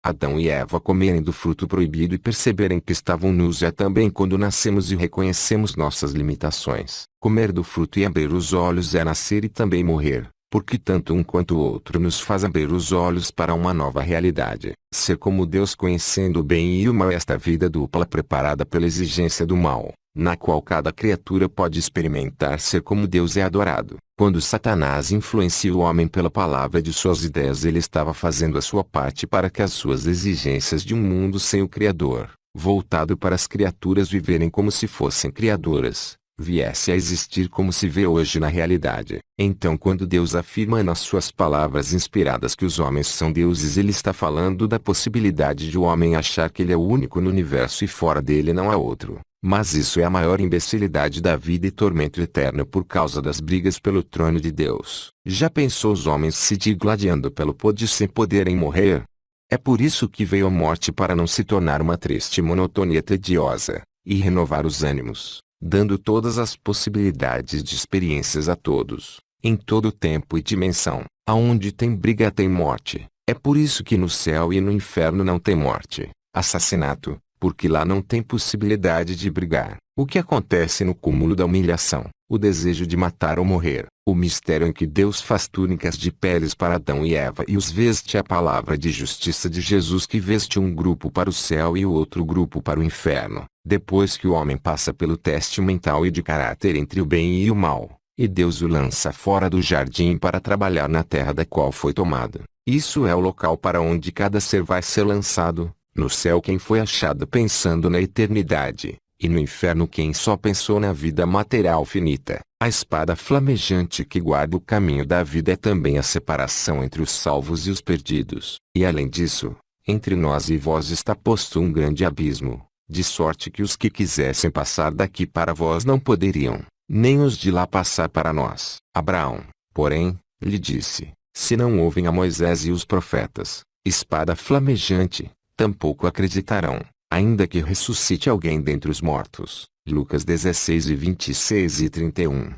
Adão e Eva comerem do fruto proibido e perceberem que estavam nus é também quando nascemos e reconhecemos nossas limitações. Comer do fruto e abrir os olhos é nascer e também morrer, porque tanto um quanto o outro nos faz abrir os olhos para uma nova realidade. Ser como Deus conhecendo o bem e o mal é esta vida dupla preparada pela exigência do mal, na qual cada criatura pode experimentar ser como Deus é adorado. Quando Satanás influencia o homem pela palavra de suas ideias, ele estava fazendo a sua parte para que as suas exigências de um mundo sem o Criador, voltado para as criaturas viverem como se fossem criadoras, viesse a existir como se vê hoje na realidade. Então, quando Deus afirma nas suas palavras inspiradas que os homens são deuses, ele está falando da possibilidade de o homem achar que ele é o único no universo e fora dele não há outro. Mas isso é a maior imbecilidade da vida e tormento eterno por causa das brigas pelo trono de Deus. Já pensou os homens se digladiando pelo poder sem poderem morrer? É por isso que veio a morte, para não se tornar uma triste monotonia tediosa, e renovar os ânimos, dando todas as possibilidades de experiências a todos, em todo tempo e dimensão. Aonde tem briga tem morte. É por isso que no céu e no inferno não tem morte, assassinato, porque lá não tem possibilidade de brigar. O que acontece no cúmulo da humilhação? O desejo de matar ou morrer. O mistério em que Deus faz túnicas de peles para Adão e Eva e os veste a palavra de justiça de Jesus, que veste um grupo para o céu e o outro grupo para o inferno. Depois que o homem passa pelo teste mental e de caráter entre o bem e o mal, e Deus o lança fora do jardim para trabalhar na terra da qual foi tomado. Isso é o local para onde cada ser vai ser lançado. No céu quem foi achado pensando na eternidade, e no inferno quem só pensou na vida material finita. A espada flamejante que guarda o caminho da vida é também a separação entre os salvos e os perdidos. E além disso, entre nós e vós está posto um grande abismo, de sorte que os que quisessem passar daqui para vós não poderiam, nem os de lá passar para nós. Abraão, porém, lhe disse: se não ouvem a Moisés e os profetas, espada flamejante, tampouco acreditarão, ainda que ressuscite alguém dentre os mortos. Lucas 16:26 e 31.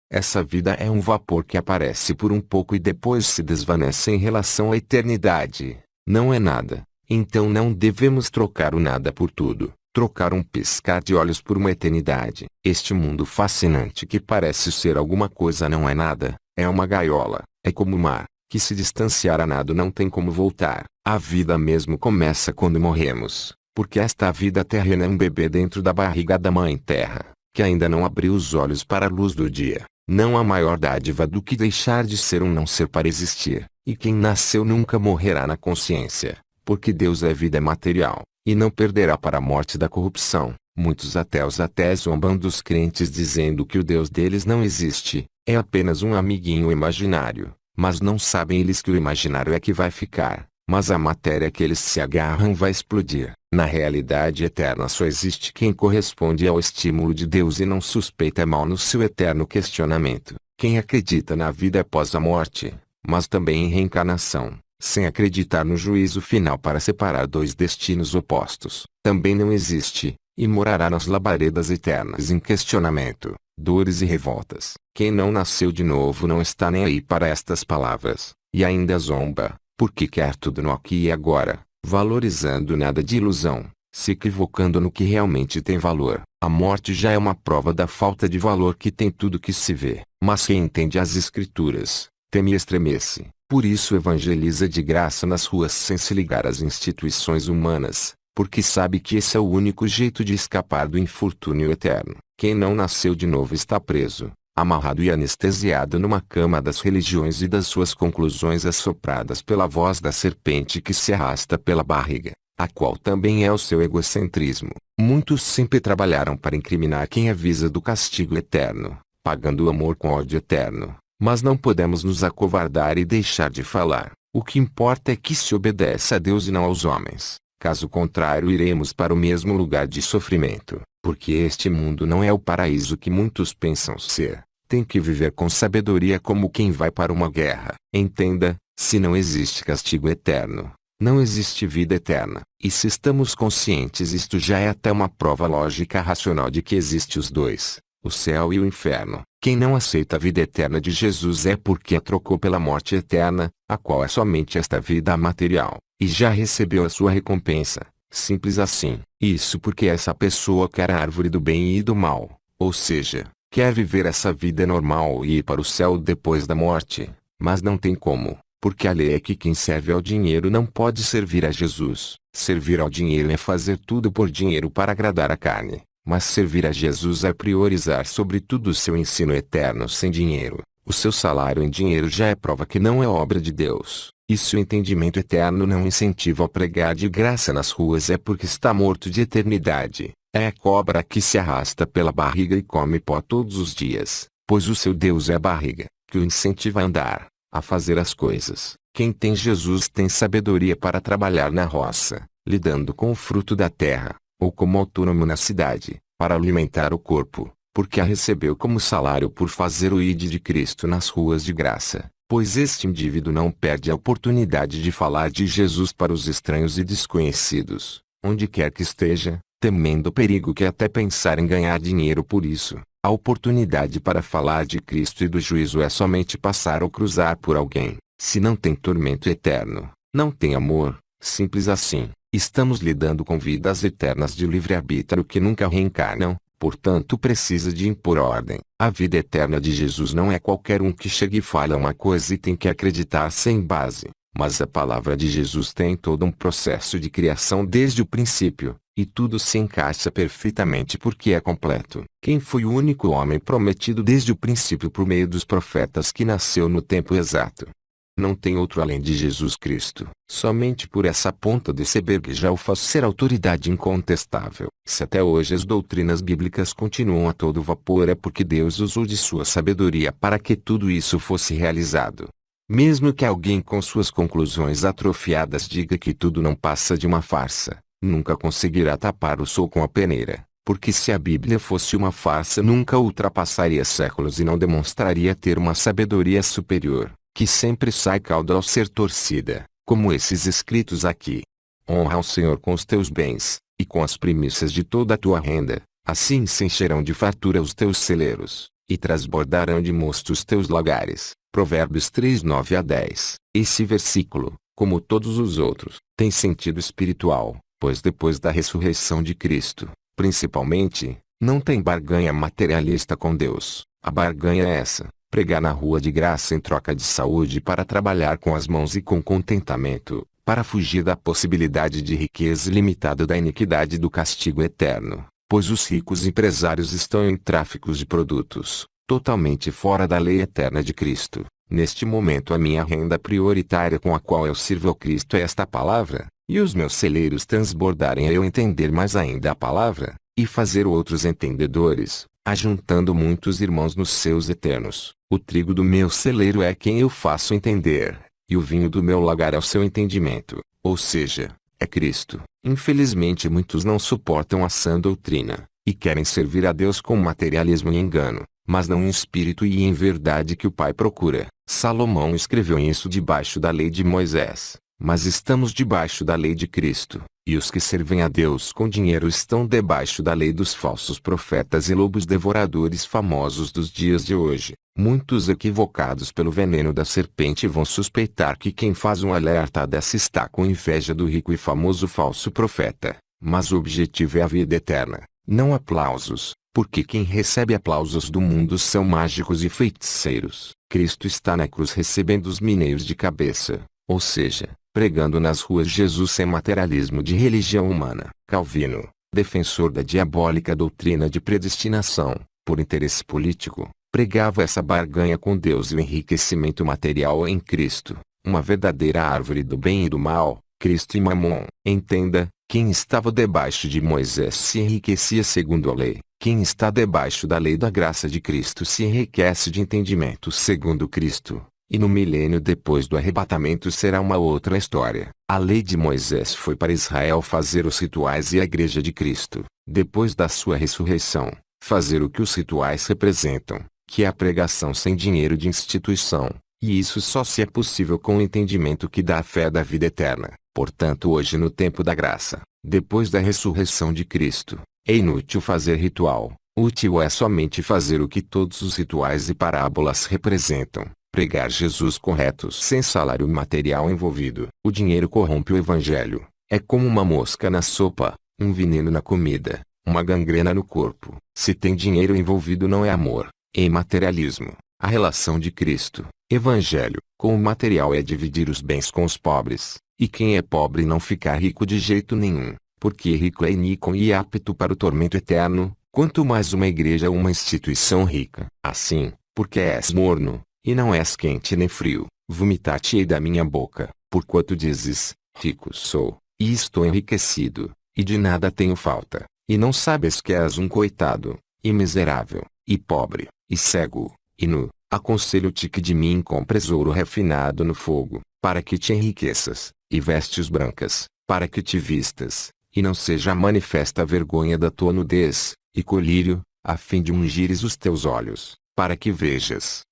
Essa vida é um vapor que aparece por um pouco e depois se desvanece em relação à eternidade. Não é nada. Então não devemos trocar o nada por tudo, trocar um piscar de olhos por uma eternidade. Este mundo fascinante que parece ser alguma coisa não é nada, é uma gaiola, é como o mar, que se distanciar a nado não tem como voltar. A vida mesmo começa quando morremos, porque esta vida terrena é um bebê dentro da barriga da mãe terra, que ainda não abriu os olhos para a luz do dia. Não há maior dádiva do que deixar de ser um não ser para existir, e quem nasceu nunca morrerá na consciência, porque Deus é vida material, e não perderá para a morte da corrupção. Muitos ateus até zombam dos crentes dizendo que o Deus deles não existe, é apenas um amiguinho imaginário, mas não sabem eles que o imaginário é que vai ficar. Mas a matéria que eles se agarram vai explodir. Na realidade eterna só existe quem corresponde ao estímulo de Deus e não suspeita mal no seu eterno questionamento. Quem acredita na vida após a morte, mas também em reencarnação, sem acreditar no juízo final para separar dois destinos opostos, também não existe, e morará nas labaredas eternas em questionamento, dores e revoltas. Quem não nasceu de novo não está nem aí para estas palavras, e ainda zomba, porque quer tudo no aqui e agora, valorizando nada de ilusão, se equivocando no que realmente tem valor. A morte já é uma prova da falta de valor que tem tudo que se vê. Mas quem entende as escrituras, teme e estremece, por isso evangeliza de graça nas ruas sem se ligar às instituições humanas, porque sabe que esse é o único jeito de escapar do infortúnio eterno. Quem não nasceu de novo está preso, amarrado e anestesiado numa cama das religiões e das suas conclusões assopradas pela voz da serpente que se arrasta pela barriga, a qual também é o seu egocentrismo. Muitos sempre trabalharam para incriminar quem avisa do castigo eterno, pagando o amor com ódio eterno, mas não podemos nos acovardar e deixar de falar. O que importa é que se obedece a Deus e não aos homens. Caso contrário, iremos para o mesmo lugar de sofrimento, porque este mundo não é o paraíso que muitos pensam ser. Tem que viver com sabedoria como quem vai para uma guerra. Entenda, se não existe castigo eterno, não existe vida eterna. E se estamos conscientes, isto já é até uma prova lógica racional de que existe os dois, o céu e o inferno. Quem não aceita a vida eterna de Jesus é porque a trocou pela morte eterna, a qual é somente esta vida material, e já recebeu a sua recompensa. Simples assim. Isso porque essa pessoa quer a árvore do bem e do mal, ou seja, quer viver essa vida normal e ir para o céu depois da morte, mas não tem como, porque a lei é que quem serve ao dinheiro não pode servir a Jesus. Servir ao dinheiro é fazer tudo por dinheiro para agradar a carne. Mas servir a Jesus é priorizar sobretudo o seu ensino eterno sem dinheiro. O seu salário em dinheiro já é prova que não é obra de Deus. E se o entendimento eterno não incentiva a pregar de graça nas ruas é porque está morto de eternidade. É a cobra que se arrasta pela barriga e come pó todos os dias, pois o seu Deus é a barriga, que o incentiva a andar, a fazer as coisas. Quem tem Jesus tem sabedoria para trabalhar na roça, lidando com o fruto da terra, ou como autônomo na cidade, para alimentar o corpo, porque a recebeu como salário por fazer o ID de Cristo nas ruas de graça, pois este indivíduo não perde a oportunidade de falar de Jesus para os estranhos e desconhecidos, onde quer que esteja, temendo o perigo que até pensar em ganhar dinheiro por isso. A oportunidade para falar de Cristo e do juízo é somente passar ou cruzar por alguém. Se não tem tormento eterno, não tem amor, simples assim. Estamos lidando com vidas eternas de livre-arbítrio que nunca reencarnam, portanto precisa de impor ordem. A vida eterna de Jesus não é qualquer um que chega e fala uma coisa e tem que acreditar sem base, mas a palavra de Jesus tem todo um processo de criação desde o princípio, e tudo se encaixa perfeitamente porque é completo. Quem foi o único homem prometido desde o princípio por meio dos profetas que nasceu no tempo exato? Não tem outro além de Jesus Cristo. Somente por essa ponta de iceberg já o faz ser autoridade incontestável. Se até hoje as doutrinas bíblicas continuam a todo vapor é porque Deus usou de sua sabedoria para que tudo isso fosse realizado. Mesmo que alguém com suas conclusões atrofiadas diga que tudo não passa de uma farsa, nunca conseguirá tapar o sol com a peneira, porque se a Bíblia fosse uma farsa nunca ultrapassaria séculos e não demonstraria ter uma sabedoria superior, que sempre sai cauda ao ser torcida, como esses escritos aqui. Honra ao Senhor com os teus bens, e com as primícias de toda a tua renda, assim se encherão de fartura os teus celeiros, e transbordarão de mosto os teus lagares. Provérbios 3:9-10. Esse versículo, como todos os outros, tem sentido espiritual, pois depois da ressurreição de Cristo, principalmente, não tem barganha materialista com Deus. A barganha é essa: pregar na rua de graça em troca de saúde para trabalhar com as mãos e com contentamento, para fugir da possibilidade de riqueza ilimitada da iniquidade do castigo eterno, pois os ricos empresários estão em tráficos de produtos, totalmente fora da lei eterna de Cristo. Neste momento a minha renda prioritária com a qual eu sirvo ao Cristo é esta palavra, e os meus celeiros transbordarem a eu entender mais ainda a palavra, e fazer outros entendedores, ajuntando muitos irmãos nos seus eternos. O trigo do meu celeiro é quem eu faço entender, e o vinho do meu lagar é o seu entendimento, ou seja, é Cristo. Infelizmente muitos não suportam a sã doutrina, e querem servir a Deus com materialismo e engano, mas não em espírito e em verdade que o Pai procura. Salomão escreveu isso debaixo da lei de Moisés, mas estamos debaixo da lei de Cristo. E os que servem a Deus com dinheiro estão debaixo da lei dos falsos profetas e lobos devoradores famosos dos dias de hoje. Muitos equivocados pelo veneno da serpente vão suspeitar que quem faz um alerta dessa está com inveja do rico e famoso falso profeta. Mas o objetivo é a vida eterna, não aplausos, porque quem recebe aplausos do mundo são mágicos e feiticeiros. Cristo está na cruz recebendo os mineiros de cabeça, ou seja, pregando nas ruas Jesus sem materialismo de religião humana. Calvino, defensor da diabólica doutrina de predestinação, por interesse político, pregava essa barganha com Deus e o enriquecimento material em Cristo, uma verdadeira árvore do bem e do mal, Cristo e Mamon. Entenda, quem estava debaixo de Moisés se enriquecia segundo a lei, quem está debaixo da lei da graça de Cristo se enriquece de entendimento segundo Cristo. E no milênio depois do arrebatamento será uma outra história. A lei de Moisés foi para Israel fazer os rituais e a igreja de Cristo, depois da sua ressurreição, fazer o que os rituais representam, que é a pregação sem dinheiro de instituição, e isso só se é possível com o entendimento que dá a fé da vida eterna. Portanto, hoje no tempo da graça, depois da ressurreição de Cristo, é inútil fazer ritual, Útil é somente fazer o que todos os rituais e parábolas representam. Pregar Jesus corretos sem salário material envolvido. O dinheiro corrompe o evangelho. É como uma mosca na sopa, um veneno na comida, uma gangrena no corpo. Se tem dinheiro envolvido não é amor, é materialismo. A relação de Cristo, evangelho, com o material é dividir os bens com os pobres, e quem é pobre não ficar rico de jeito nenhum, porque rico é iníquo e apto para o tormento eterno, quanto mais uma igreja ou uma instituição rica. Assim, porque és morno, e não és quente nem frio, vomitar-te-ei da minha boca, porquanto dizes, rico sou, e estou enriquecido, e de nada tenho falta, e não sabes que és um coitado, e miserável, e pobre, e cego, e nu. Aconselho-te que de mim compres ouro refinado no fogo, para que te enriqueças, e vestes brancas, para que te vistas, e não seja manifesta a vergonha da tua nudez, e colírio, a fim de ungires os teus olhos, para que vejas.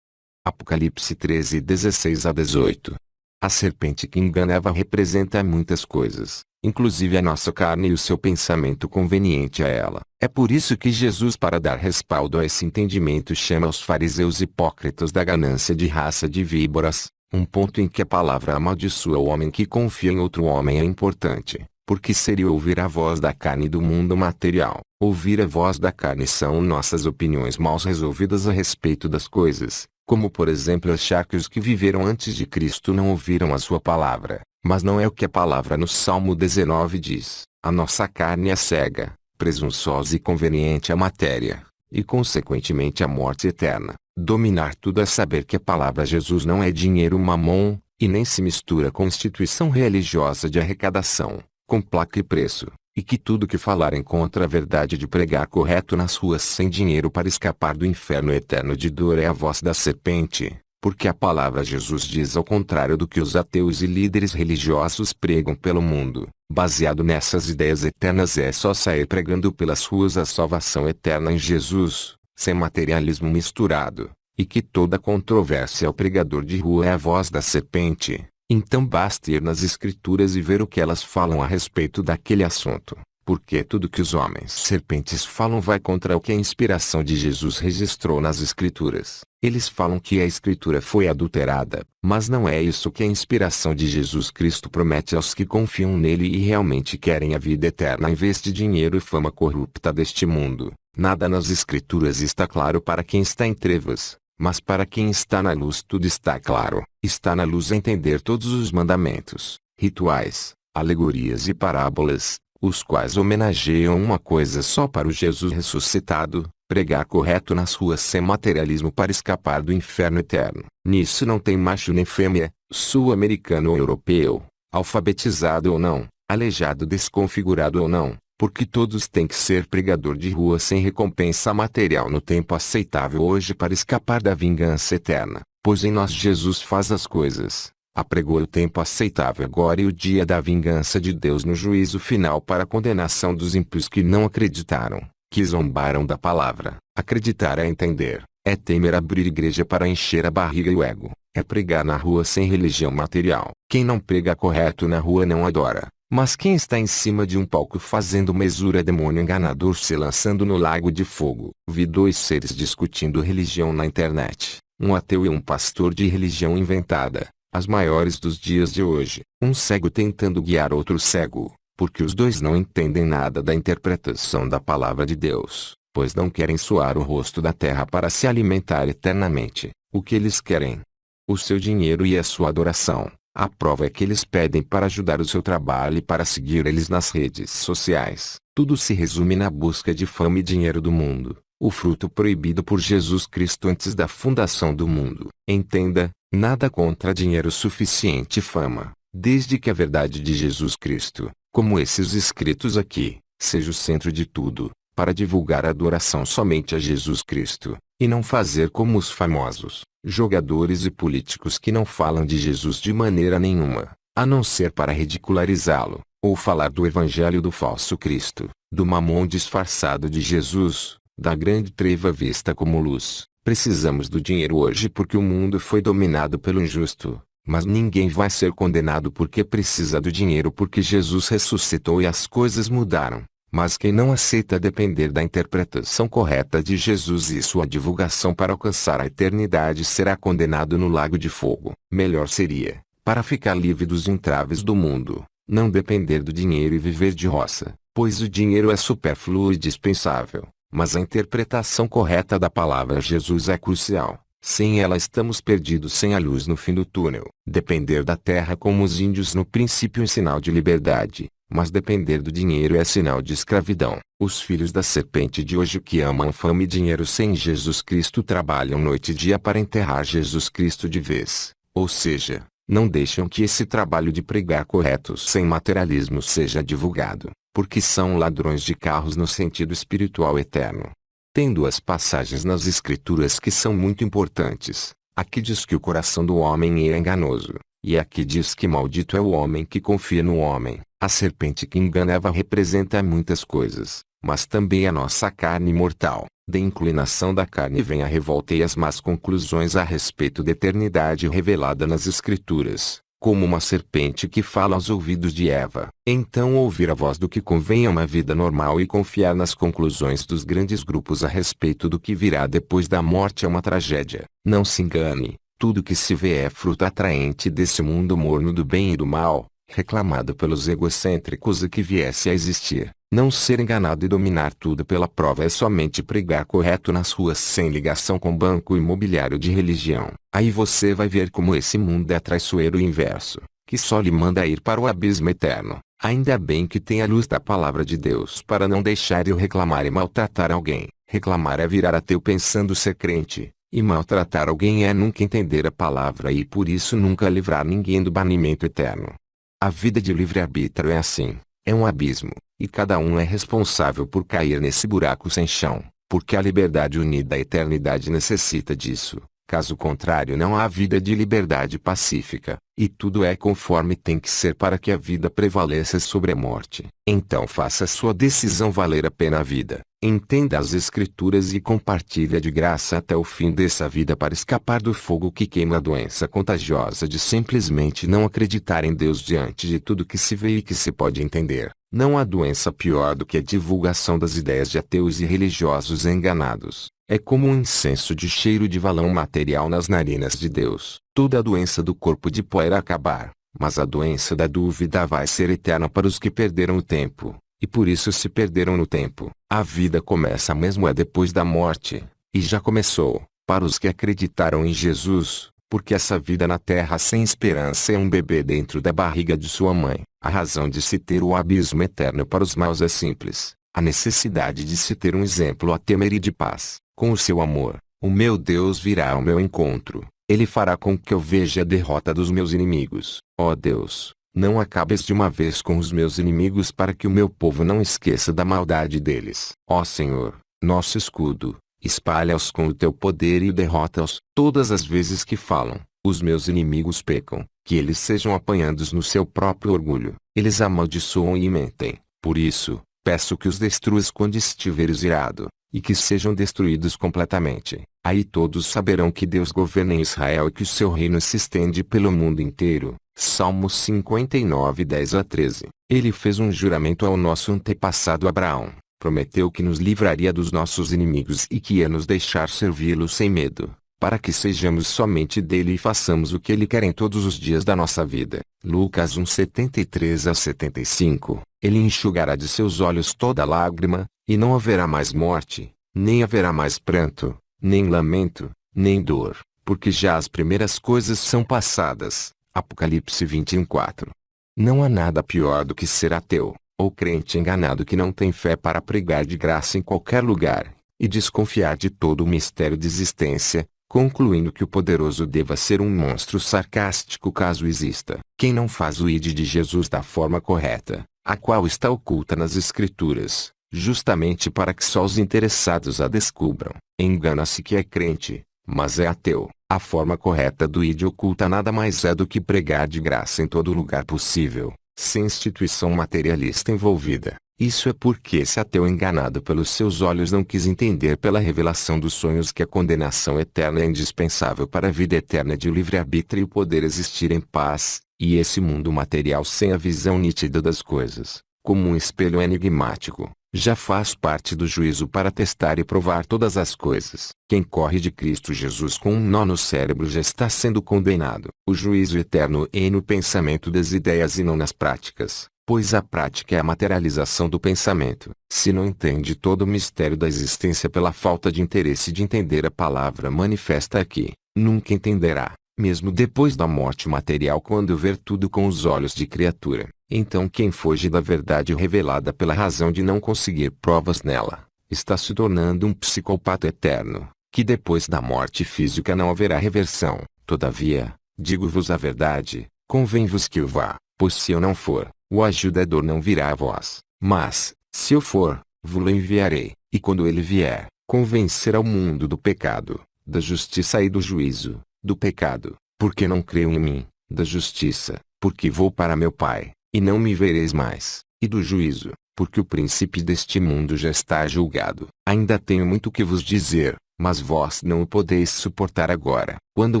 Apocalipse 13, 16-18. A serpente que engana Eva representa muitas coisas, inclusive a nossa carne e o seu pensamento conveniente a ela. É por isso que Jesus, para dar respaldo a esse entendimento, chama os fariseus hipócritas da ganância de raça de víboras. Um ponto em que a palavra amaldiçoa o homem que confia em outro homem é importante, porque seria ouvir a voz da carne do mundo material. Ouvir a voz da carne são nossas opiniões mal resolvidas a respeito das coisas, como por exemplo achar que os que viveram antes de Cristo não ouviram a sua palavra. Mas não é o que a palavra no Salmo 19 diz. A nossa carne é cega, presunçosa e conveniente à matéria, e consequentemente à morte eterna. Dominar tudo é saber que a palavra Jesus não é dinheiro mamon, e nem se mistura com instituição religiosa de arrecadação, com placa e preço, e que tudo que falarem contra a verdade de pregar correto nas ruas sem dinheiro para escapar do inferno eterno de dor é a voz da serpente. Porque a palavra Jesus diz ao contrário do que os ateus e líderes religiosos pregam pelo mundo. Baseado nessas ideias eternas é só sair pregando pelas ruas a salvação eterna em Jesus, sem materialismo misturado, e que toda controvérsia ao pregador de rua é a voz da serpente. Então basta ir nas escrituras e ver o que elas falam a respeito daquele assunto. Porque tudo que os homens serpentes falam vai contra o que a inspiração de Jesus registrou nas Escrituras. Eles falam que a Escritura foi adulterada, mas não é isso que a inspiração de Jesus Cristo promete aos que confiam nele e realmente querem a vida eterna em vez de dinheiro e fama corrupta deste mundo. Nada nas Escrituras está claro para quem está em trevas, mas para quem está na luz tudo está claro. Está na luz entender todos os mandamentos, rituais, alegorias e parábolas, os quais homenageiam uma coisa só para o Jesus ressuscitado, pregar correto nas ruas sem materialismo para escapar do inferno eterno. Nisso não tem macho nem fêmea, sul-americano ou europeu, alfabetizado ou não, aleijado desconfigurado ou não, porque todos têm que ser pregador de rua sem recompensa material no tempo aceitável hoje para escapar da vingança eterna, pois em nós Jesus faz as coisas. Apregou o tempo aceitável agora e o dia da vingança de Deus no juízo final para a condenação dos ímpios que não acreditaram, que zombaram da palavra. Acreditar é entender, é temer abrir igreja para encher a barriga e o ego, é pregar na rua sem religião material. Quem não prega correto na rua não adora, mas quem está em cima de um palco fazendo mesura é demônio enganador se lançando no lago de fogo. Vi dois seres discutindo religião na internet, um ateu e um pastor de religião inventada. As maiores dos dias de hoje, um cego tentando guiar outro cego, porque os dois não entendem nada da interpretação da palavra de Deus, pois não querem suar o rosto da terra para se alimentar eternamente. O que eles querem? O seu dinheiro e a sua adoração. A prova é que eles pedem para ajudar o seu trabalho e para seguir eles nas redes sociais. Tudo se resume na busca de fama e dinheiro do mundo, o fruto proibido por Jesus Cristo antes da fundação do mundo. Entenda, nada contra dinheiro suficiente e fama, desde que a verdade de Jesus Cristo, como esses escritos aqui, seja o centro de tudo, para divulgar a adoração somente a Jesus Cristo, e não fazer como os famosos, jogadores e políticos que não falam de Jesus de maneira nenhuma, a não ser para ridicularizá-lo, ou falar do evangelho do falso Cristo, do mamon disfarçado de Jesus, da grande treva vista como luz. Precisamos do dinheiro hoje porque o mundo foi dominado pelo injusto, mas ninguém vai ser condenado porque precisa do dinheiro porque Jesus ressuscitou e as coisas mudaram. Mas quem não aceita depender da interpretação correta de Jesus e sua divulgação para alcançar a eternidade será condenado no lago de fogo. Melhor seria, para ficar livre dos entraves do mundo, não depender do dinheiro e viver de roça, pois o dinheiro é supérfluo e dispensável, mas a interpretação correta da palavra Jesus é crucial. Sem ela estamos perdidos sem a luz no fim do túnel. Depender da terra como os índios no princípio é sinal de liberdade, mas depender do dinheiro é sinal de escravidão. Os filhos da serpente de hoje que amam fama e dinheiro sem Jesus Cristo trabalham noite e dia para enterrar Jesus Cristo de vez, ou seja, não deixam que esse trabalho de pregar corretos sem materialismo seja divulgado, porque são ladrões de carros no sentido espiritual eterno. Tem duas passagens nas Escrituras que são muito importantes. Aqui diz que o coração do homem é enganoso, e aqui diz que maldito é o homem que confia no homem. A serpente que engana Eva representa muitas coisas, mas também a nossa carne mortal. Da inclinação da carne vem a revolta e as más conclusões a respeito da eternidade revelada nas Escrituras, como uma serpente que fala aos ouvidos de Eva. Então ouvir a voz do que convém a uma vida normal e confiar nas conclusões dos grandes grupos a respeito do que virá depois da morte é uma tragédia. Não se engane, tudo que se vê é fruto atraente desse mundo morno do bem e do mal, reclamado pelos egocêntricos e que viesse a existir. Não ser enganado e dominar tudo pela prova é somente pregar correto nas ruas sem ligação com banco imobiliário de religião. Aí você vai ver como esse mundo é traiçoeiro e inverso, que só lhe manda ir para o abismo eterno. Ainda bem que tem a luz da palavra de Deus para não deixar eu reclamar e maltratar alguém. Reclamar é virar ateu pensando ser crente, e maltratar alguém é nunca entender a palavra e por isso nunca livrar ninguém do banimento eterno. A vida de livre-arbítrio é assim, é um abismo, e cada um é responsável por cair nesse buraco sem chão, porque a liberdade unida à eternidade necessita disso. Caso contrário não há vida de liberdade pacífica, e tudo é conforme tem que ser para que a vida prevaleça sobre a morte. Então faça sua decisão valer a pena a vida. Entenda as Escrituras e compartilhe de graça até o fim dessa vida para escapar do fogo que queima a doença contagiosa de simplesmente não acreditar em Deus diante de tudo que se vê e que se pode entender. Não há doença pior do que a divulgação das ideias de ateus e religiosos enganados. É como um incenso de cheiro de valão material nas narinas de Deus. Toda a doença do corpo de pó irá acabar, mas a doença da dúvida vai ser eterna para os que perderam o tempo, e por isso se perderam no tempo. A vida começa mesmo depois da morte, e já começou, para os que acreditaram em Jesus, porque essa vida na terra sem esperança é um bebê dentro da barriga de sua mãe. A razão de se ter o abismo eterno para os maus é simples, a necessidade de se ter um exemplo a temer e de paz. Com o seu amor, o meu Deus virá ao meu encontro. Ele fará com que eu veja a derrota dos meus inimigos. Ó Deus, não acabes de uma vez com os meus inimigos para que o meu povo não esqueça da maldade deles. Ó Senhor, nosso escudo, espalha-os com o teu poder e derrota-os. Todas as vezes que falam, os meus inimigos pecam, que eles sejam apanhados no seu próprio orgulho. Eles amaldiçoam e mentem. Por isso, peço que os destruas quando estiveres irado, e que sejam destruídos completamente. Aí todos saberão que Deus governa em Israel e que o seu reino se estende pelo mundo inteiro. Salmos 59, 10-13. Ele fez um juramento ao nosso antepassado Abraão. Prometeu que nos livraria dos nossos inimigos e que ia nos deixar servi-lo sem medo, para que sejamos somente dele e façamos o que ele quer em todos os dias da nossa vida. Lucas 1, 73-75. Ele enxugará de seus olhos toda lágrima, e não haverá mais morte, nem haverá mais pranto, nem lamento, nem dor, porque já as primeiras coisas são passadas. Apocalipse 21:4. Não há nada pior do que ser ateu, ou crente enganado que não tem fé para pregar de graça em qualquer lugar, e desconfiar de todo o mistério de existência, concluindo que o poderoso deva ser um monstro sarcástico caso exista. Quem não faz o ID de Jesus da forma correta, a qual está oculta nas Escrituras, justamente para que só os interessados a descubram, engana-se que é crente, mas é ateu. A forma correta do ID oculta nada mais é do que pregar de graça em todo lugar possível, sem instituição materialista envolvida. Isso é porque esse ateu enganado pelos seus olhos não quis entender pela revelação dos sonhos que a condenação eterna é indispensável para a vida eterna de livre-arbítrio poder existir em paz, e esse mundo material sem a visão nítida das coisas, como um espelho enigmático, já faz parte do juízo para testar e provar todas as coisas. Quem corre de Cristo Jesus com um nó no cérebro já está sendo condenado. O juízo eterno é no pensamento das ideias e não nas práticas, pois a prática é a materialização do pensamento. Se não entende todo o mistério da existência pela falta de interesse de entender a palavra manifesta aqui, nunca entenderá, mesmo depois da morte material, quando ver tudo com os olhos de criatura. Então quem foge da verdade revelada pela razão de não conseguir provas nela, está se tornando um psicopata eterno, que depois da morte física não haverá reversão. Todavia, digo-vos a verdade, convém-vos que eu vá, pois se eu não for, o ajudador não virá a vós, mas, se eu for, vos-lo enviarei, e quando ele vier, convencerá o mundo do pecado, da justiça e do juízo. Do pecado, porque não creio em mim; da justiça, porque vou para meu Pai, e não me vereis mais; e do juízo, porque o príncipe deste mundo já está julgado. Ainda tenho muito que vos dizer, mas vós não o podeis suportar agora. Quando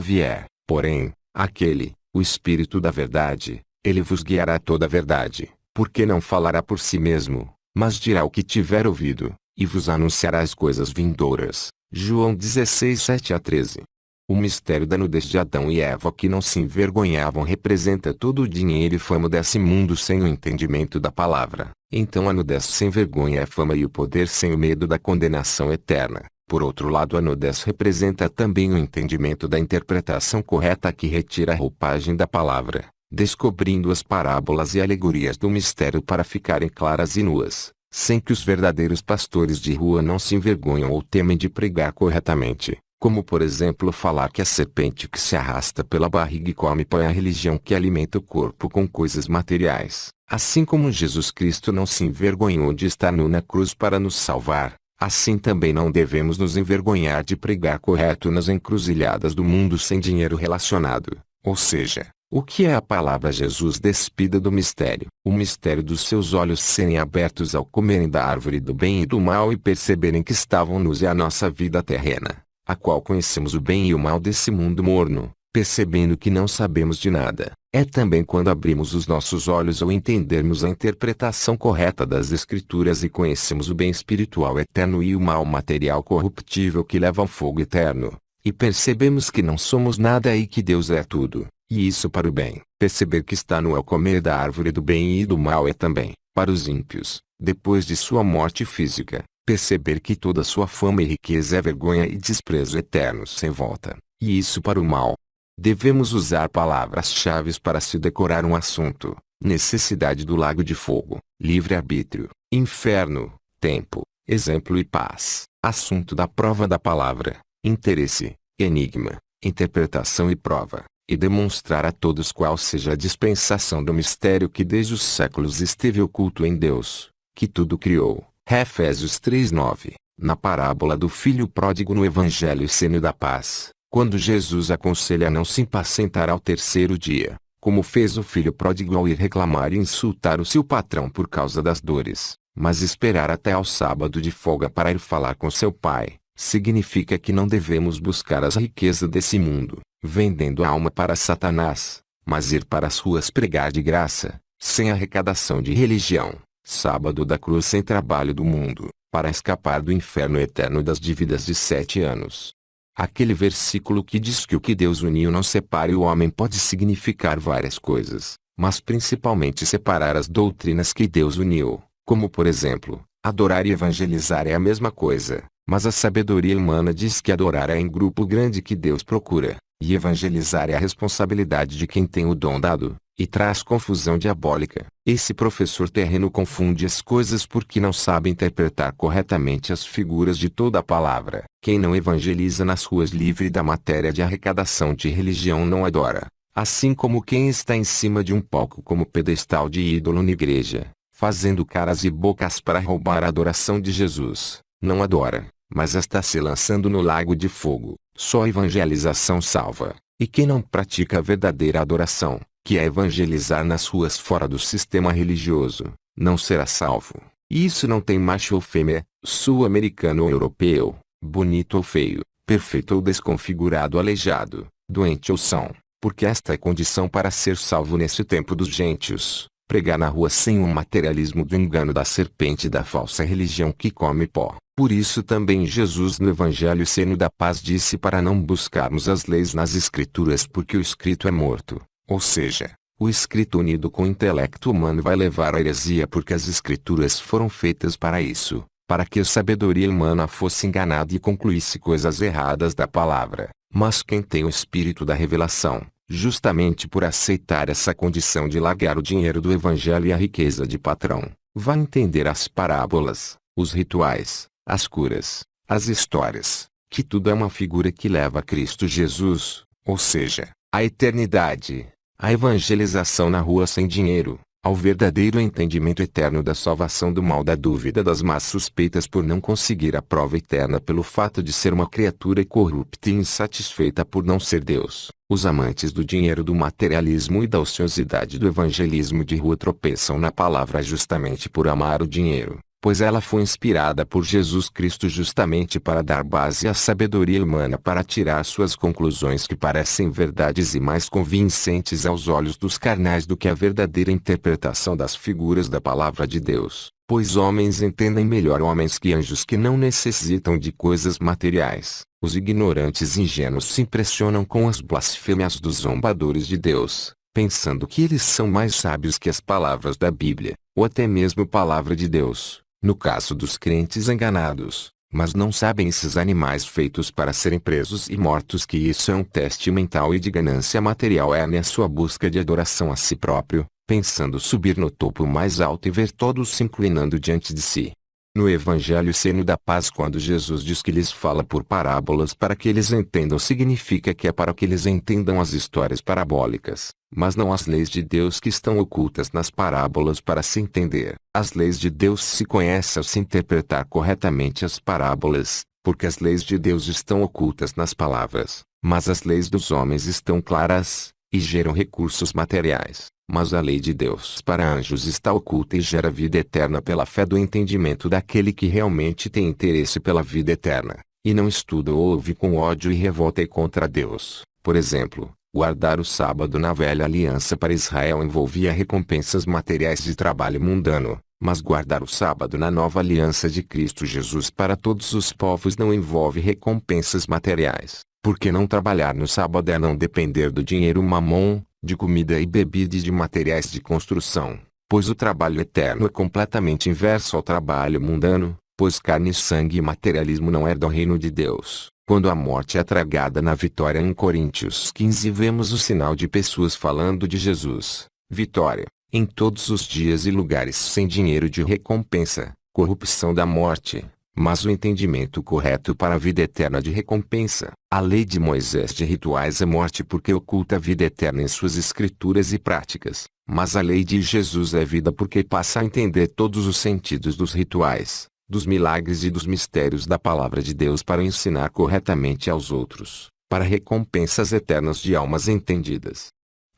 vier, porém, aquele, o Espírito da verdade, ele vos guiará a toda a verdade, porque não falará por si mesmo, mas dirá o que tiver ouvido, e vos anunciará as coisas vindouras. João 16, 7-13. O mistério da nudez de Adão e Eva, que não se envergonhavam, representa todo o dinheiro e fama desse mundo sem o entendimento da palavra. Então a nudez sem vergonha é a fama e o poder sem o medo da condenação eterna. Por outro lado, a nudez representa também o entendimento da interpretação correta que retira a roupagem da palavra, descobrindo as parábolas e alegorias do mistério para ficarem claras e nuas, sem que os verdadeiros pastores de rua não se envergonham ou temem de pregar corretamente. Como por exemplo falar que a serpente que se arrasta pela barriga e come pão é a religião que alimenta o corpo com coisas materiais. Assim como Jesus Cristo não se envergonhou de estar nu na cruz para nos salvar, assim também não devemos nos envergonhar de pregar correto nas encruzilhadas do mundo sem dinheiro relacionado. Ou seja, o que é a palavra Jesus despida do mistério? O mistério dos seus olhos serem abertos ao comerem da árvore do bem e do mal e perceberem que estavam nus é a nossa vida terrena, a qual conhecemos o bem e o mal desse mundo morno, percebendo que não sabemos de nada. É também quando abrimos os nossos olhos ao entendermos a interpretação correta das Escrituras e conhecemos o bem espiritual eterno e o mal material corruptível que leva ao fogo eterno, e percebemos que não somos nada e que Deus é tudo, e isso para o bem. Perceber que está no ao comer da árvore do bem e do mal é também, para os ímpios, depois de sua morte física, perceber que toda sua fama e riqueza é vergonha e desprezo eternos sem volta, e isso para o mal. Devemos usar palavras-chave para se decorar um assunto: necessidade do lago de fogo, livre-arbítrio, inferno, tempo, exemplo e paz. Assunto da prova da palavra: interesse, enigma, interpretação e prova, e demonstrar a todos qual seja a dispensação do mistério que desde os séculos esteve oculto em Deus, que tudo criou. Efésios 3:9. Na parábola do filho pródigo no Evangelho Seno da Paz, quando Jesus aconselha a não se impacientar ao terceiro dia, como fez o filho pródigo ao ir reclamar e insultar o seu patrão por causa das dores, mas esperar até ao sábado de folga para ir falar com seu pai, significa que não devemos buscar as riquezas desse mundo, vendendo a alma para Satanás, mas ir para as ruas pregar de graça, sem arrecadação de religião. Sábado da cruz sem trabalho do mundo, para escapar do inferno eterno das dívidas de 7 anos. Aquele versículo que diz que o que Deus uniu não separe o homem pode significar várias coisas, mas principalmente separar as doutrinas que Deus uniu, como por exemplo, adorar e evangelizar é a mesma coisa, mas a sabedoria humana diz que adorar é em grupo grande que Deus procura, e evangelizar é a responsabilidade de quem tem o dom dado, e traz confusão diabólica. Esse professor terreno confunde as coisas porque não sabe interpretar corretamente as figuras de toda a palavra. Quem não evangeliza nas ruas livre da matéria de arrecadação de religião não adora, assim como quem está em cima de um palco como pedestal de ídolo na igreja, fazendo caras e bocas para roubar a adoração de Jesus, não adora, mas está se lançando no lago de fogo. Só a evangelização salva, e quem não pratica a verdadeira adoração, que é evangelizar nas ruas fora do sistema religioso, não será salvo. E isso não tem macho ou fêmea, sul-americano ou europeu, bonito ou feio, perfeito ou desconfigurado, aleijado, doente ou são, porque esta é condição para ser salvo nesse tempo dos gentios. Pregar na rua sem o materialismo do engano da serpente e da falsa religião que come pó. Por isso também Jesus no Evangelho Seno da Paz disse para não buscarmos as leis nas Escrituras porque o escrito é morto. Ou seja, o escrito unido com o intelecto humano vai levar à heresia porque as Escrituras foram feitas para isso, para que a sabedoria humana fosse enganada e concluísse coisas erradas da palavra. Mas quem tem o espírito da revelação, justamente por aceitar essa condição de largar o dinheiro do Evangelho e a riqueza de patrão, vai entender as parábolas, os rituais, as curas, as histórias, que tudo é uma figura que leva a Cristo Jesus, ou seja, à eternidade, à evangelização na rua sem dinheiro, ao verdadeiro entendimento eterno da salvação do mal da dúvida das más suspeitas por não conseguir a prova eterna pelo fato de ser uma criatura corrupta e insatisfeita por não ser Deus. Os amantes do dinheiro, do materialismo e da ociosidade do evangelismo de rua tropeçam na palavra justamente por amar o dinheiro, pois ela foi inspirada por Jesus Cristo justamente para dar base à sabedoria humana para tirar suas conclusões que parecem verdades e mais convincentes aos olhos dos carnais do que a verdadeira interpretação das figuras da palavra de Deus. Pois homens entendem melhor homens que anjos que não necessitam de coisas materiais. Os ignorantes ingênuos se impressionam com as blasfêmias dos zombadores de Deus, pensando que eles são mais sábios que as palavras da Bíblia, ou até mesmo a palavra de Deus, no caso dos crentes enganados. Mas não sabem esses animais feitos para serem presos e mortos que isso é um teste mental e de ganância material é na sua busca de adoração a si próprio, pensando subir no topo mais alto e ver todos se inclinando diante de si. No Evangelho Seno da Paz, quando Jesus diz que lhes fala por parábolas para que eles entendam, significa que é para que eles entendam as histórias parabólicas, mas não as leis de Deus que estão ocultas nas parábolas para se entender. As leis de Deus se conhecem ao se interpretar corretamente as parábolas, porque as leis de Deus estão ocultas nas palavras, mas as leis dos homens estão claras, e geram recursos materiais. Mas a lei de Deus para anjos está oculta e gera vida eterna pela fé do entendimento daquele que realmente tem interesse pela vida eterna, e não estuda ou ouve com ódio e revolta contra Deus. Por exemplo, guardar o sábado na velha aliança para Israel envolvia recompensas materiais de trabalho mundano, mas guardar o sábado na nova aliança de Cristo Jesus para todos os povos não envolve recompensas materiais, porque não trabalhar no sábado é não depender do dinheiro mamon, de comida e bebida e de materiais de construção, pois o trabalho eterno é completamente inverso ao trabalho mundano, pois carne, sangue e materialismo não herdam o reino de Deus. Quando a morte é tragada na vitória em Coríntios 15 vemos o sinal de pessoas falando de Jesus, vitória, em todos os dias e lugares sem dinheiro de recompensa, corrupção da morte. Mas o entendimento correto para a vida eterna de recompensa. A lei de Moisés de rituais é morte porque oculta a vida eterna em suas escrituras e práticas. Mas a lei de Jesus é vida porque passa a entender todos os sentidos dos rituais, dos milagres e dos mistérios da palavra de Deus para ensinar corretamente aos outros, para recompensas eternas de almas entendidas.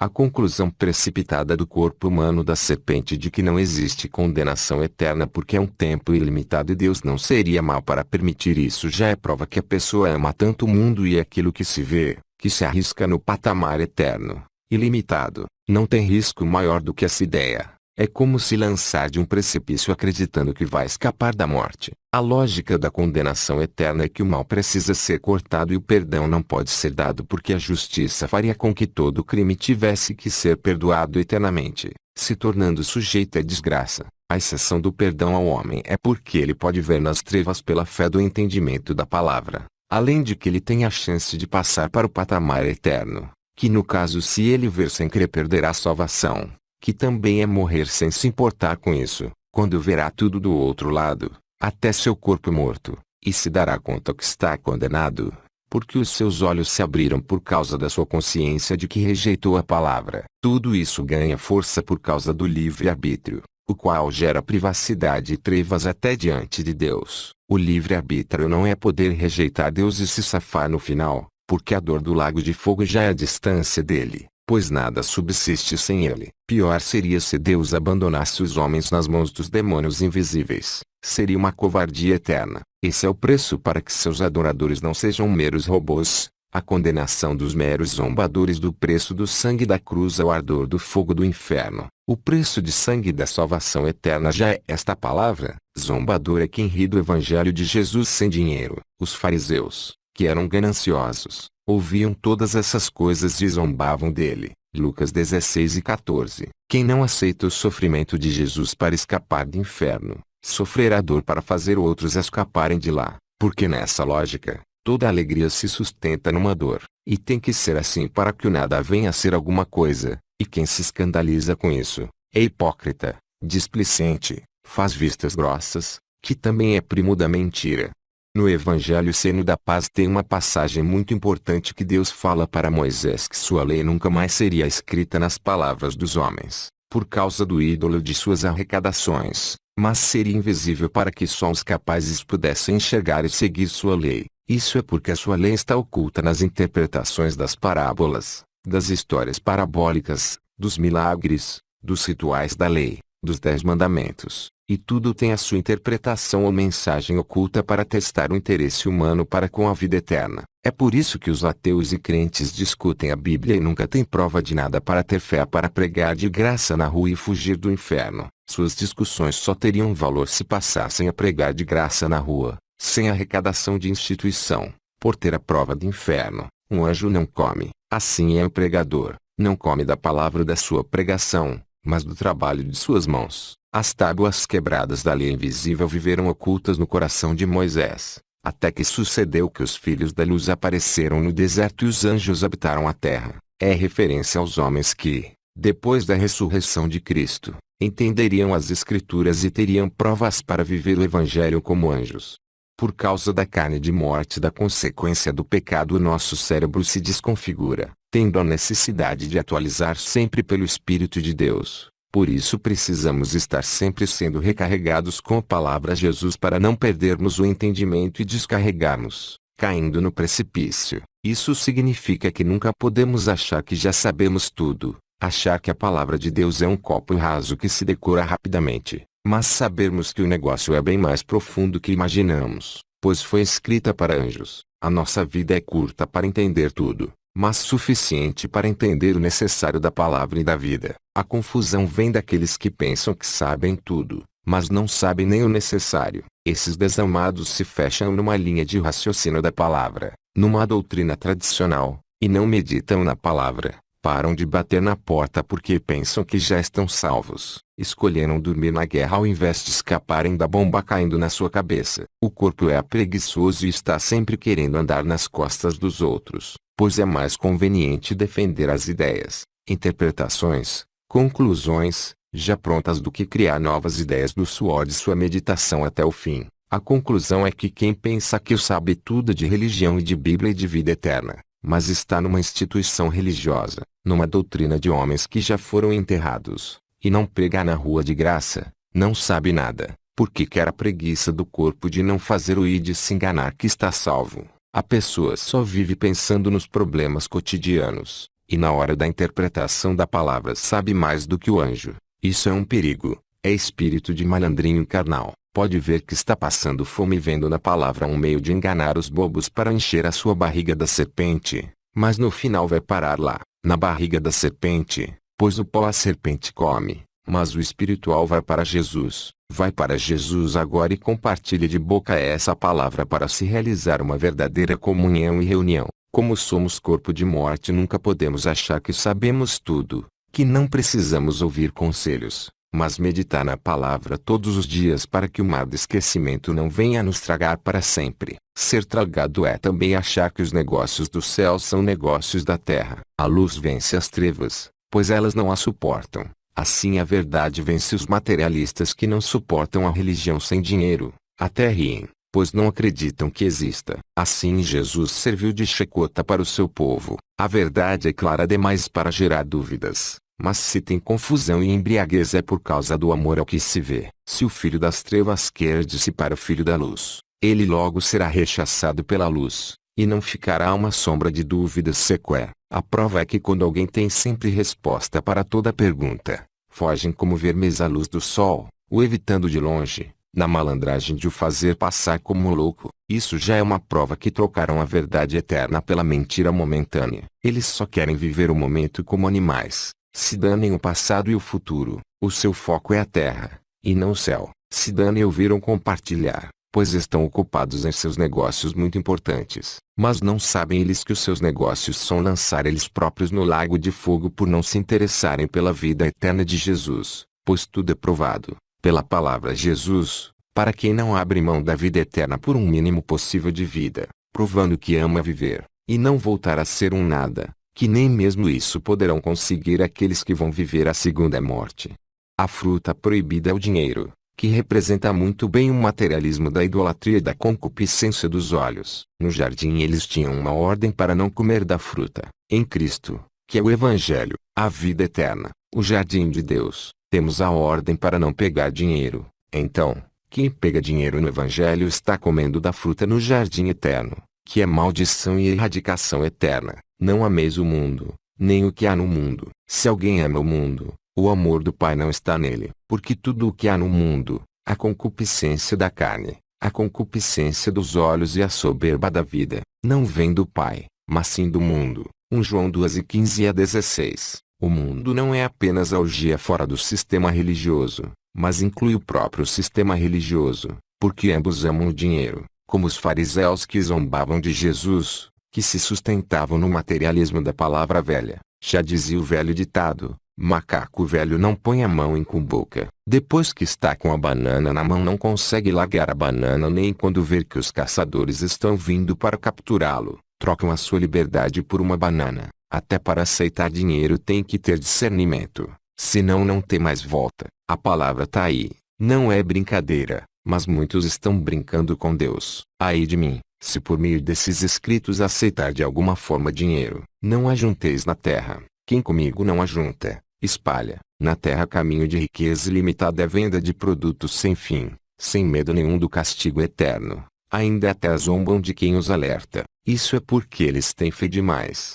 A conclusão precipitada do corpo humano da serpente de que não existe condenação eterna porque é um tempo ilimitado e Deus não seria mal para permitir isso já é prova que a pessoa ama tanto o mundo e aquilo que se vê, que se arrisca no patamar eterno, ilimitado, não tem risco maior do que essa ideia. É como se lançar de um precipício acreditando que vai escapar da morte. A lógica da condenação eterna é que o mal precisa ser cortado e o perdão não pode ser dado porque a justiça faria com que todo crime tivesse que ser perdoado eternamente, se tornando sujeito à desgraça. A exceção do perdão ao homem é porque ele pode ver nas trevas pela fé do entendimento da palavra, além de que ele tem a chance de passar para o patamar eterno, que no caso se ele ver sem crer perderá a salvação, que também é morrer sem se importar com isso, quando verá tudo do outro lado, até seu corpo morto, e se dará conta que está condenado, porque os seus olhos se abriram por causa da sua consciência de que rejeitou a palavra. Tudo isso ganha força por causa do livre-arbítrio, o qual gera privacidade e trevas até diante de Deus. O livre-arbítrio não é poder rejeitar Deus e se safar no final, porque a dor do lago de fogo já é a distância dele, pois nada subsiste sem ele. Pior seria se Deus abandonasse os homens nas mãos dos demônios invisíveis. Seria uma covardia eterna. Esse é o preço para que seus adoradores não sejam meros robôs, A condenação dos meros zombadores do preço do sangue da cruz ao ardor do fogo do inferno. O preço de sangue da salvação eterna já é esta palavra. Zombador é quem ri do evangelho de Jesus sem dinheiro. Os fariseus, que eram gananciosos, ouviam todas essas coisas e zombavam dele. Lucas 16:14. Quem não aceita o sofrimento de Jesus para escapar do inferno, sofrerá dor para fazer outros escaparem de lá. Porque nessa lógica, toda alegria se sustenta numa dor, e tem que ser assim para que o nada venha a ser alguma coisa, e quem se escandaliza com isso, é hipócrita, displicente, faz vistas grossas, que também é primo da mentira. No Evangelho Seno da Paz tem uma passagem muito importante que Deus fala para Moisés que sua lei nunca mais seria escrita nas palavras dos homens, por causa do ídolo de suas arrecadações, mas seria invisível para que só os capazes pudessem enxergar e seguir sua lei. Isso é porque a sua lei está oculta nas interpretações das parábolas, das histórias parabólicas, dos milagres, dos rituais da lei, dos 10 mandamentos, e tudo tem a sua interpretação ou mensagem oculta para testar o interesse humano para com a vida eterna. É por isso que os ateus e crentes discutem a Bíblia e nunca têm prova de nada para ter fé para pregar de graça na rua e fugir do inferno. Suas discussões só teriam valor se passassem a pregar de graça na rua, sem arrecadação de instituição. Por ter a prova do inferno, um anjo não come. Assim é o pregador, não come da palavra da sua pregação, mas do trabalho de suas mãos. As tábuas quebradas da lei invisível viveram ocultas no coração de Moisés, até que sucedeu que os filhos da luz apareceram no deserto e os anjos habitaram a terra. É referência aos homens que, depois da ressurreição de Cristo, entenderiam as Escrituras e teriam provas para viver o Evangelho como anjos. Por causa da carne de morte da consequência do pecado, o nosso cérebro se desconfigura, tendo a necessidade de atualizar sempre pelo Espírito de Deus. Por isso precisamos estar sempre sendo recarregados com a palavra Jesus para não perdermos o entendimento e descarregarmos, caindo no precipício. Isso significa que nunca podemos achar que já sabemos tudo, achar que a palavra de Deus é um copo raso que se decora rapidamente, mas sabermos que o negócio é bem mais profundo que imaginamos, pois foi escrita para anjos. A nossa vida é curta para entender tudo, mas suficiente para entender o necessário da palavra e da vida. A confusão vem daqueles que pensam que sabem tudo, mas não sabem nem o necessário. Esses desalmados se fecham numa linha de raciocínio da palavra, numa doutrina tradicional, e não meditam na palavra. Param de bater na porta porque pensam que já estão salvos. Escolheram dormir na guerra ao invés de escaparem da bomba caindo na sua cabeça. O corpo é preguiçoso e está sempre querendo andar nas costas dos outros, pois é mais conveniente defender as ideias, interpretações, conclusões, já prontas do que criar novas ideias do suor de sua meditação até o fim. A conclusão é que quem pensa que sabe tudo de religião e de Bíblia e de vida eterna, mas está numa instituição religiosa, numa doutrina de homens que já foram enterrados, e não prega na rua de graça, não sabe nada, porque quer a preguiça do corpo de não fazer o e de se enganar que está salvo. A pessoa só vive pensando nos problemas cotidianos, e na hora da interpretação da palavra sabe mais do que o anjo. Isso é um perigo, é espírito de malandrinho carnal. Pode ver que está passando fome vendo na palavra um meio de enganar os bobos para encher a sua barriga da serpente, mas no final vai parar lá, na barriga da serpente, pois o pó a serpente come, mas o espiritual vai para Jesus. Vai para Jesus agora e compartilhe de boca essa palavra para se realizar uma verdadeira comunhão e reunião. Como somos corpo de morte, nunca podemos achar que sabemos tudo, que não precisamos ouvir conselhos, mas meditar na palavra todos os dias para que o mar do esquecimento não venha nos tragar para sempre. Ser tragado é também achar que os negócios do céu são negócios da terra. A luz vence as trevas, pois elas não a suportam. Assim a verdade vence os materialistas que não suportam a religião sem dinheiro. Até riem, pois não acreditam que exista. Assim Jesus serviu de chacota para o seu povo. A verdade é clara demais para gerar dúvidas. Mas se tem confusão e embriaguez é por causa do amor ao que se vê. Se o filho das trevas quer dissipar o filho da luz, ele logo será rechaçado pela luz, e não ficará uma sombra de dúvida sequer. A prova é que quando alguém tem sempre resposta para toda pergunta, fogem como vermes à luz do sol, o evitando de longe, na malandragem de o fazer passar como louco. Isso já é uma prova que trocaram a verdade eterna pela mentira momentânea. Eles só querem viver o momento como animais. Se danem o passado e o futuro. O seu foco é a terra, e não o céu. Se danem ouviram compartilhar, pois estão ocupados em seus negócios muito importantes. Mas não sabem eles que os seus negócios são lançar eles próprios no lago de fogo por não se interessarem pela vida eterna de Jesus. Pois tudo é provado, pela palavra Jesus, para quem não abre mão da vida eterna por um mínimo possível de vida, provando que ama viver, e não voltar a ser um nada, que nem mesmo isso poderão conseguir aqueles que vão viver a segunda morte. A fruta proibida é o dinheiro, que representa muito bem o materialismo da idolatria e da concupiscência dos olhos. No jardim eles tinham uma ordem para não comer da fruta. Em Cristo, que é o Evangelho, a vida eterna, o jardim de Deus, temos a ordem para não pegar dinheiro. Então, quem pega dinheiro no Evangelho está comendo da fruta no jardim eterno, que é maldição e erradicação eterna. Não ameis o mundo, nem o que há no mundo. Se alguém ama o mundo, o amor do Pai não está nele. Porque tudo o que há no mundo, a concupiscência da carne, a concupiscência dos olhos e a soberba da vida, não vem do Pai, mas sim do mundo. 1 João 2:15-16. O mundo não é apenas a orgia fora do sistema religioso, mas inclui o próprio sistema religioso, porque ambos amam o dinheiro, como os fariseus que zombavam de Jesus, que se sustentavam no materialismo da palavra velha. Já dizia o velho ditado: macaco velho não põe a mão em cumbuca. Depois que está com a banana na mão não consegue largar a banana nem quando ver que os caçadores estão vindo para capturá-lo. Trocam a sua liberdade por uma banana. Até para aceitar dinheiro tem que ter discernimento, senão não tem mais volta. A palavra tá aí, não é brincadeira, mas muitos estão brincando com Deus. Ai de mim, se por meio desses escritos aceitar de alguma forma dinheiro. Não ajunteis na terra, quem comigo não ajunta, espalha. Na terra caminho de riqueza ilimitada é venda de produtos sem fim, sem medo nenhum do castigo eterno. Ainda até zombam de quem os alerta. Isso é porque eles têm fé demais.